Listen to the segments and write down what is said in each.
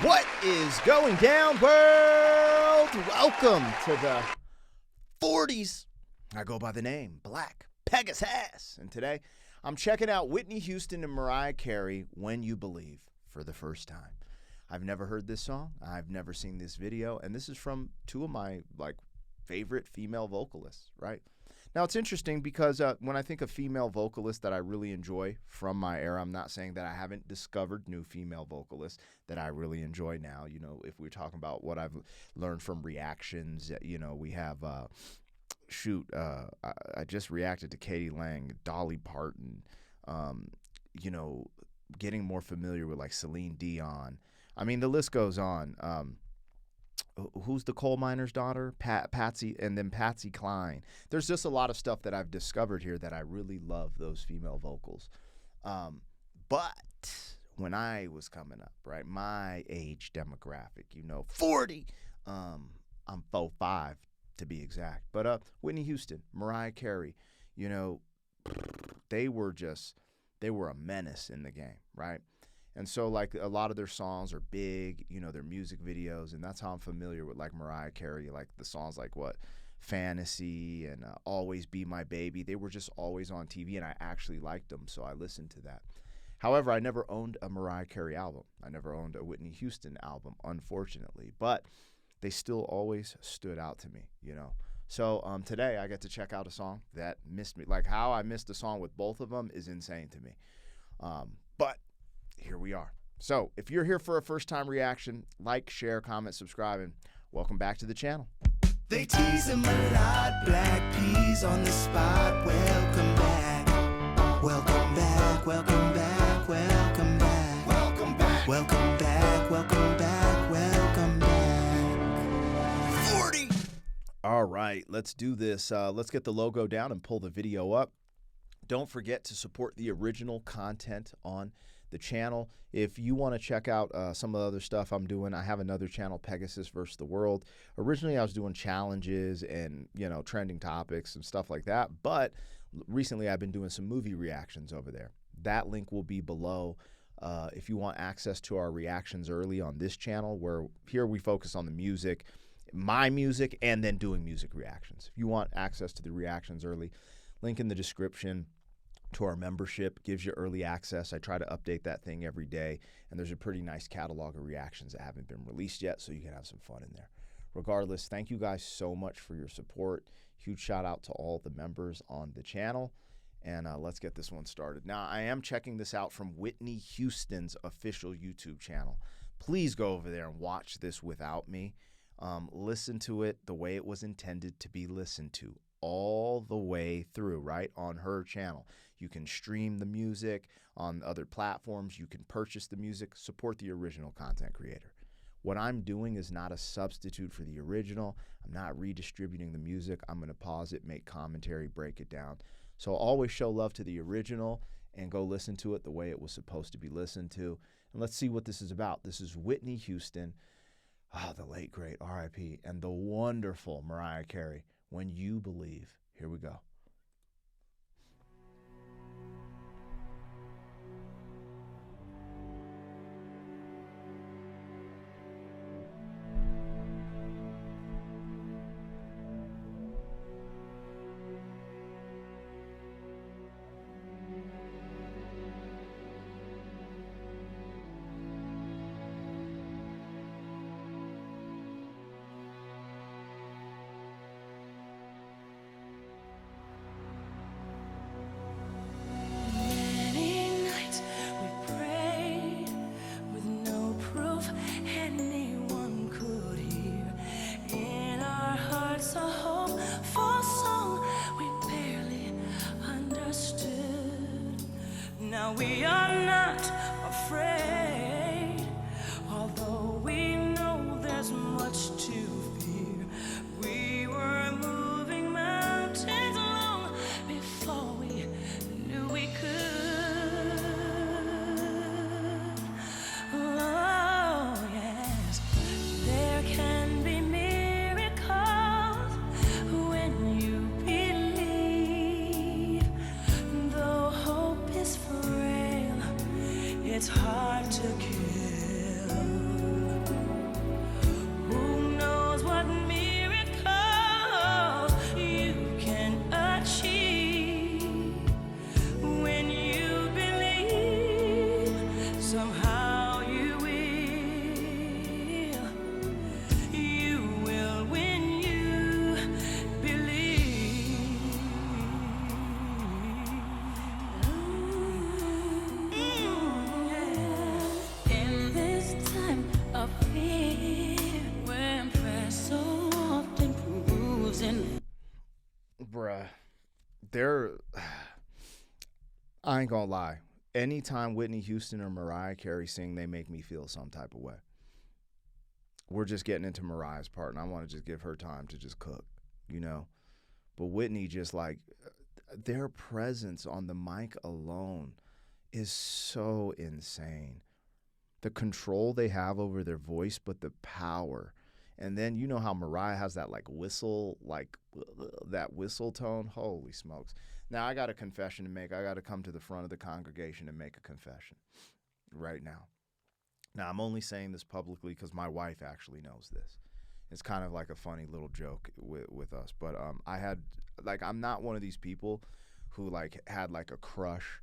What is going down, world? Welcome to the 40s. I go by the name Black Pegasus. And today, I'm checking out Whitney Houston and Mariah Carey, When You Believe, for the first time. I've never heard this song. I've never seen this video. And this is from two of my favorite female vocalists, right? Now, it's interesting because when I think of female vocalists that I really enjoy from my era, I'm not saying that I haven't discovered new female vocalists that I really enjoy now. You know, if we're talking about what I've learned from reactions, you know, we have, I just reacted to Katie Lang, Dolly Parton, you know, getting more familiar with like Celine Dion. I mean, the list goes on. Who's the coal miner's daughter? Patsy, and then Patsy Cline. There's just a lot of stuff that I've discovered here that I really love, those female vocals. But when I was coming up, right, my age demographic, you know, 40, I'm 4'5" to be exact. But Whitney Houston, Mariah Carey, you know, they were a menace in the game, right? And so, like, a lot of their songs are big, you know, their music videos, and that's how I'm familiar with, like, Mariah Carey, like the songs like, Fantasy and Always Be My Baby. They were just always on TV, and I actually liked them, so I listened to that. However, I never owned a Mariah Carey album. I never owned a Whitney Houston album, unfortunately, but they still always stood out to me, you know. So today I get to check out a song that missed me. Like, how I missed a song with both of them is insane to me. But here we are. So if you're here for a first-time reaction, like, share, comment, subscribe, and welcome back to the channel. They tease him a lot, black peas on the spot. Welcome back, welcome back, welcome back, welcome back, welcome back, welcome back, welcome back, welcome back. 40. All right, let's do this. Let's get the logo down and pull the video up. Don't forget to support the original content on the channel. If you want to check out some of the other stuff I'm doing, I have another channel, Pegasus versus the World. Originally, I was doing challenges and, you know, trending topics and stuff like that. But recently, I've been doing some movie reactions over there. That link will be below if you want access to our reactions early on this channel, where here we focus on the music, my music, and then doing music reactions. If you want access to the reactions early, link in the description. To our membership, gives you early access. I try to update that thing every day, and there's a pretty nice catalog of reactions that haven't been released yet, so you can have some fun in there. Regardless, thank you guys so much for your support. Huge shout out to all the members on the channel, and let's get this one started. Now, I am checking this out from Whitney Houston's official YouTube channel. Please go over there and watch this without me. Listen to it the way it was intended to be listened to, all the way through, right, on her channel. You can stream the music on other platforms. You can purchase the music. Support the original content creator. What I'm doing is not a substitute for the original. I'm not redistributing the music. I'm going to pause it, make commentary, break it down. So always show love to the original and go listen to it the way it was supposed to be listened to. And let's see what this is about. This is Whitney Houston, the late, great R.I.P., and the wonderful Mariah Carey, When You Believe. Here we go. We are not afraid, although we know there's much to fear. We were moving mountains long before we knew we could. Oh, yes, there can be miracles when you believe, though hope is frail. It's hard to kill. I ain't gonna lie. Anytime Whitney Houston or Mariah Carey sing, they make me feel some type of way. We're just getting into Mariah's part, and I want to just give her time to just cook, you know. But Whitney, just like, their presence on the mic alone is so insane. The control they have over their voice, but the power. And then you know how Mariah has that like whistle, like that whistle tone? Holy smokes. Now I got a confession to make. I got to come to the front of the congregation and make a confession right now. Now I'm only saying this publicly because my wife actually knows this. It's kind of like a funny little joke with us. But I had, like, I'm not one of these people who like had like a crush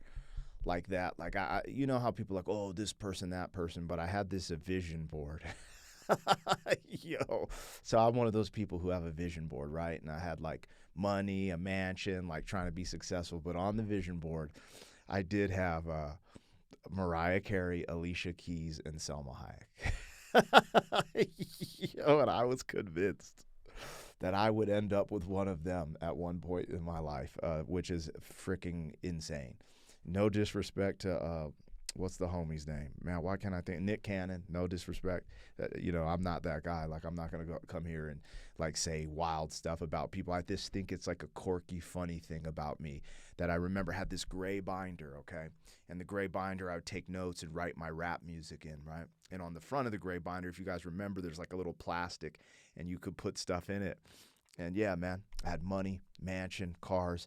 like that. Like, I you know how people like, oh, this person, that person. But I had this a vision board. Yo, so I'm one of those people who have a vision board, right? And I had like money, a mansion, like trying to be successful. But on the vision board, I did have Mariah Carey, Alicia Keys, and Selma Hayek. Yo, and I was convinced that I would end up with one of them at one point in my life, which is freaking insane. No disrespect to what's the homie's name? Man, why can't I think? Nick Cannon, no disrespect. You know, I'm not that guy. Like, I'm not going to come here and, like, say wild stuff about people. I just think it's, like, a quirky, funny thing about me that I remember had this gray binder, okay? And the gray binder, I would take notes and write my rap music in, right? And on the front of the gray binder, if you guys remember, there's, like, a little plastic, and you could put stuff in it. And, yeah, man, I had money, mansion, cars,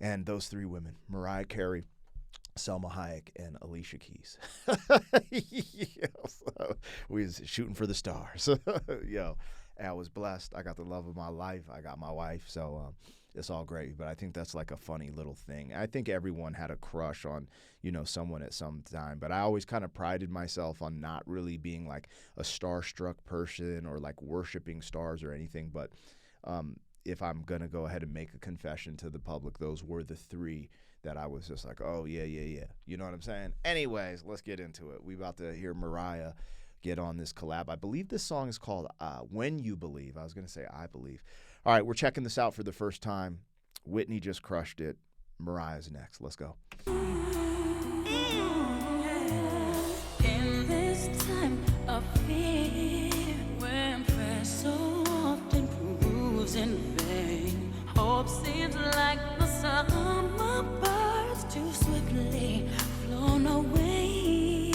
and those three women, Mariah Carey, Selma Hayek, and Alicia Keys. So we was shooting for the stars. Yo, I was blessed. I got the love of my life. I got my wife. So it's all great. But I think that's like a funny little thing. I think everyone had a crush on, you know, someone at some time. But I always kind of prided myself on not really being like a starstruck person or like worshiping stars or anything. But if I'm going to go ahead and make a confession to the public, those were the three that I was just like, oh, yeah. You know what I'm saying? Anyways, let's get into it. We about to hear Mariah get on this collab. I believe this song is called When You Believe. I was going to say I Believe. All right, we're checking this out for the first time. Whitney just crushed it. Mariah's next. Let's go. In this time of fear, when prayer so often proves in vain, hope seems like the summer birds too swiftly flown away.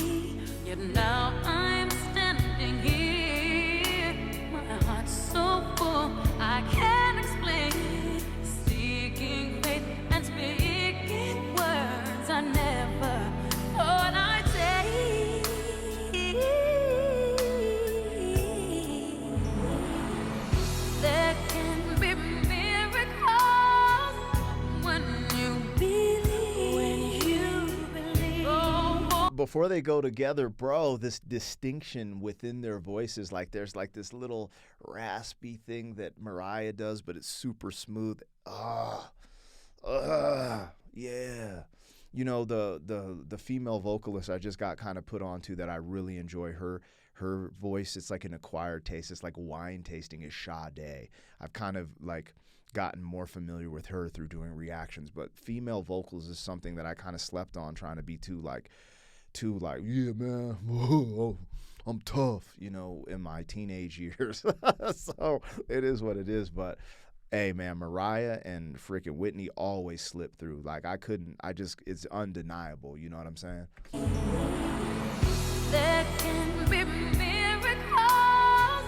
Yet now I'm standing here, my heart's so full I can't explain, seeking faith and speaking words I never thought I'd say. There can be miracles when you believe. Oh, Before they go together, bro, this distinction within their voices, like there's like this little raspy thing that Mariah does, but it's super smooth. Yeah. You know, the female vocalist I just got kind of put onto that I really enjoy her voice. It's like an acquired taste. It's like wine tasting is Sade. I've kind of like gotten more familiar with her through doing reactions, but female vocals is something that I kind of slept on, trying to be too like, yeah, man, whoa, I'm tough, you know, in my teenage years. So it is what it is. But hey, man, Mariah and freaking Whitney always slip through. Like it's undeniable. You know what I'm saying? there can be miracles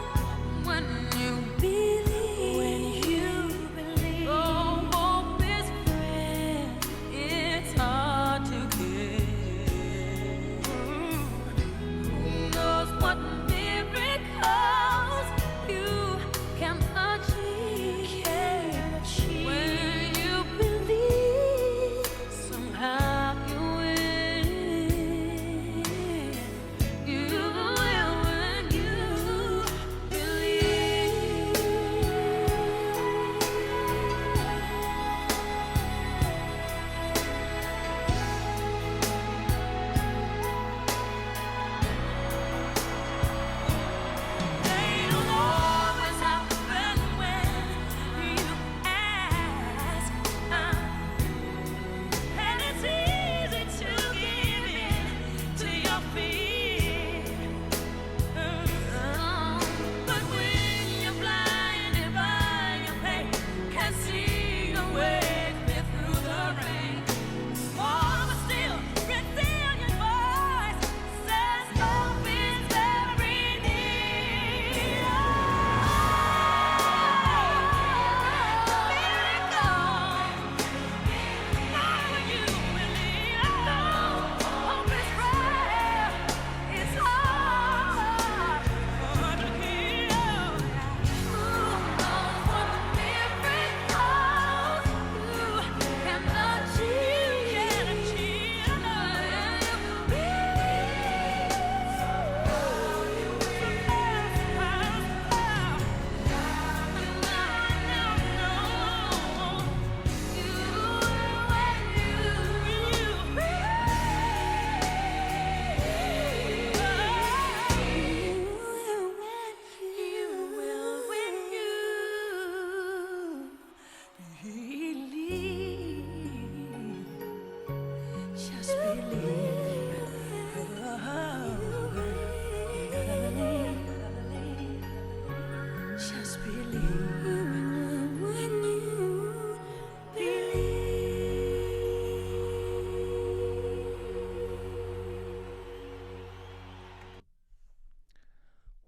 when you believe. Oh, hope is friend, it's hard to get. Who knows what miracles you can achieve when you believe. Somehow you win. You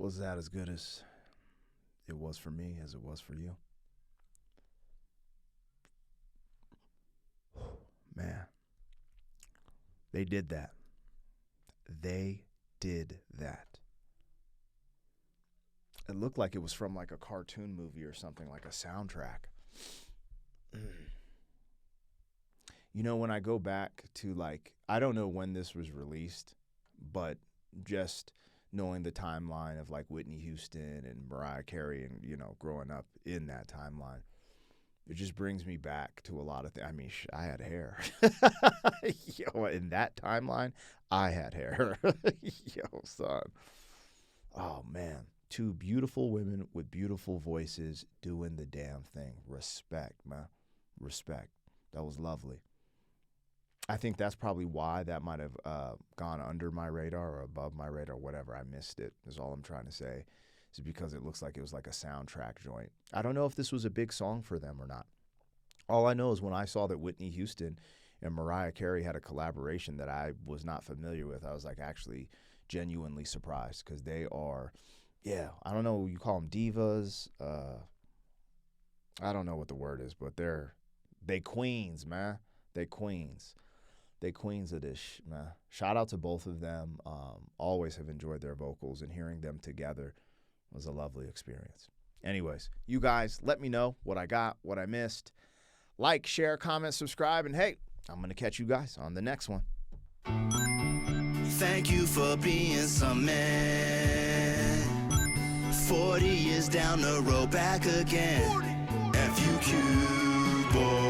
Was that as good as it was for me as it was for you? Man, they did that. They did that. It looked like it was from like a cartoon movie or something, like a soundtrack. You know, when I go back to like, I don't know when this was released, but just knowing the timeline of like Whitney Houston and Mariah Carey and, you know, growing up in that timeline, it just brings me back to a lot of things. I mean, I had hair. Yo, in that timeline, I had hair. Yo, son. Oh, man. Two beautiful women with beautiful voices doing the damn thing. Respect, man. Respect. That was lovely. I think that's probably why that might have gone under my radar or above my radar, whatever. I missed it, is all I'm trying to say. Is because it looks like it was like a soundtrack joint. I don't know if this was a big song for them or not. All I know is when I saw that Whitney Houston and Mariah Carey had a collaboration that I was not familiar with, I was like actually genuinely surprised because they are, yeah, I don't know, you call them divas. I don't know what the word is, but they queens, man. They queens. They queens of this, man. Shout out to both of them. Always have enjoyed their vocals, and hearing them together was a lovely experience. Anyways, you guys, let me know what I got, what I missed. Like, share, comment, subscribe, and hey, I'm going to catch you guys on the next one. Thank you for being some man. 40 years down the road, back again. FUQ, boy.